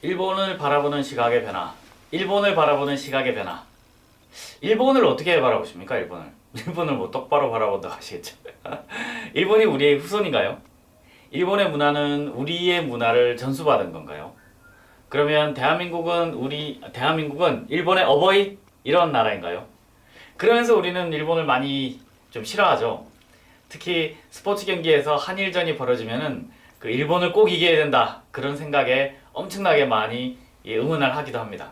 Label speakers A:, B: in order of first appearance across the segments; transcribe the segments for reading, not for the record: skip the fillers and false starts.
A: 일본을 바라보는 시각의 변화. 일본을 바라보는 시각의 변화. 일본을 어떻게 바라보십니까? 일본을 뭐 똑바로 바라본다고 하시겠죠. 일본이 우리의 후손인가요? 일본의 문화는 우리의 문화를 전수받은 건가요? 그러면 대한민국은 일본의 어버이 이런 나라인가요? 그러면서 우리는 일본을 많이 좀 싫어하죠. 특히 스포츠 경기에서 한일전이 벌어지면은 그 일본을 꼭 이겨야 된다 그런 생각에 엄청나게 많이 응원을 하기도 합니다.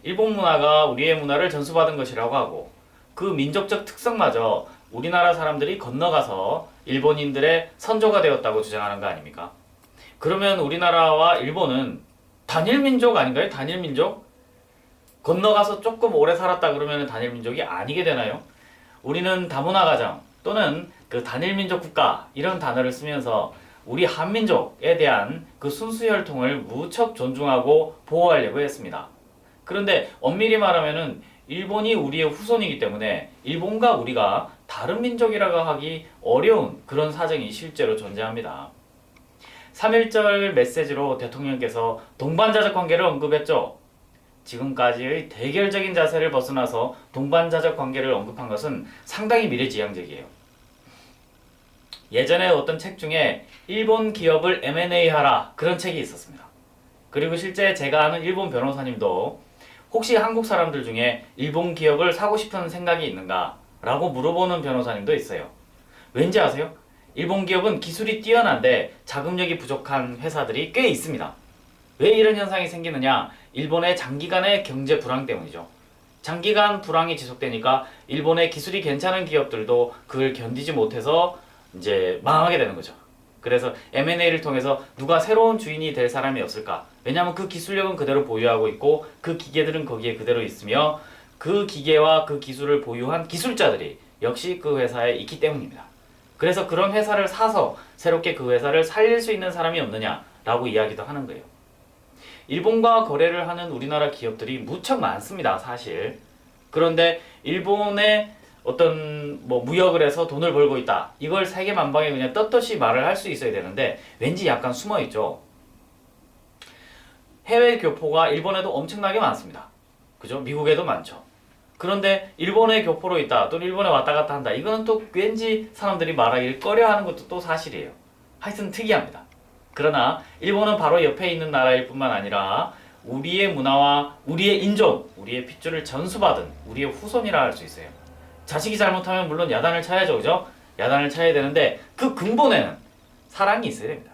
A: 일본 문화가 우리의 문화를 전수받은 것이라고 하고 그 민족적 특성마저 우리나라 사람들이 건너가서 일본인들의 선조가 되었다고 주장하는 거 아닙니까? 그러면 우리나라와 일본은 단일민족 아닌가요? 단일민족? 건너가서 조금 오래 살았다 그러면 단일민족이 아니게 되나요? 우리는 다문화 가정 또는 그 단일민족 국가 이런 단어를 쓰면서 우리 한민족에 대한 그 순수혈통을 무척 존중하고 보호하려고 했습니다. 그런데 엄밀히 말하면은 일본이 우리의 후손이기 때문에 일본과 우리가 다른 민족이라고 하기 어려운 그런 사정이 실제로 존재합니다. 3.1절 메시지로 대통령께서 동반자적 관계를 언급했죠. 지금까지의 대결적인 자세를 벗어나서 동반자적 관계를 언급한 것은 상당히 미래지향적이에요. 예전에 어떤 책 중에 일본 기업을 M&A 하라 그런 책이 있었습니다. 그리고 실제 제가 아는 일본 변호사님도 혹시 한국 사람들 중에 일본 기업을 사고 싶은 생각이 있는가? 라고 물어보는 변호사님도 있어요. 왠지 아세요? 일본 기업은 기술이 뛰어난데 자금력이 부족한 회사들이 꽤 있습니다. 왜 이런 현상이 생기느냐? 일본의 장기간의 경제 불황 때문이죠. 장기간 불황이 지속되니까 일본의 기술이 괜찮은 기업들도 그걸 견디지 못해서 이제 망하게 되는 거죠. 그래서 M&A를 통해서 누가 새로운 주인이 될 사람이 없을까? 왜냐하면 그 기술력은 그대로 보유하고 있고 그 기계들은 거기에 그대로 있으며 그 기계와 그 기술을 보유한 기술자들이 역시 그 회사에 있기 때문입니다. 그래서 그런 회사를 사서 새롭게 그 회사를 살릴 수 있는 사람이 없느냐라고 이야기도 하는 거예요. 일본과 거래를 하는 우리나라 기업들이 무척 많습니다, 사실. 그런데 일본의 어떤 뭐 무역을 해서 돈을 벌고 있다. 이걸 세계 만방에 그냥 떳떳이 말을 할 수 있어야 되는데 왠지 약간 숨어 있죠. 해외 교포가 일본에도 엄청나게 많습니다. 그죠? 미국에도 많죠. 그런데 일본에 교포로 있다. 또는 일본에 왔다 갔다 한다. 이거는 또 왠지 사람들이 말하기를 꺼려하는 것도 또 사실이에요. 하여튼 특이합니다. 그러나 일본은 바로 옆에 있는 나라일 뿐만 아니라 우리의 문화와 우리의 인종, 우리의 핏줄을 전수받은 우리의 후손이라 할 수 있어요. 자식이 잘못하면 물론 야단을 쳐야죠, 그죠? 야단을 쳐야 되는데 그 근본에는 사랑이 있어야 됩니다.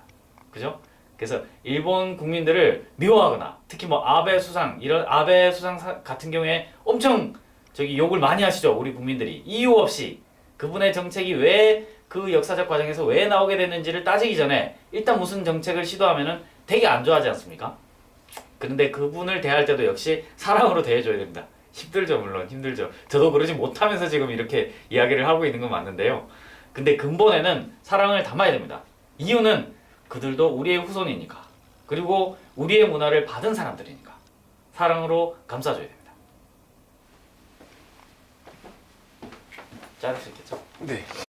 A: 그죠? 그래서 일본 국민들을 미워하거나 특히 뭐 아베 수상 같은 경우에 엄청 욕을 많이 하시죠, 우리 국민들이. 이유 없이 그분의 정책이 왜 그 역사적 과정에서 왜 나오게 됐는지를 따지기 전에 일단 무슨 정책을 시도하면은 되게 안 좋아하지 않습니까? 그런데 그분을 대할 때도 역시 사랑으로 대해줘야 됩니다. 힘들죠, 물론 힘들죠. 저도 그러지 못하면서 지금 이렇게 이야기를 하고 있는 건 맞는데요. 근데 근본에는 사랑을 담아야 됩니다. 이유는 그들도 우리의 후손이니까. 그리고 우리의 문화를 받은 사람들이니까. 사랑으로 감싸줘야 됩니다. 자를 수 있겠죠?
B: 네.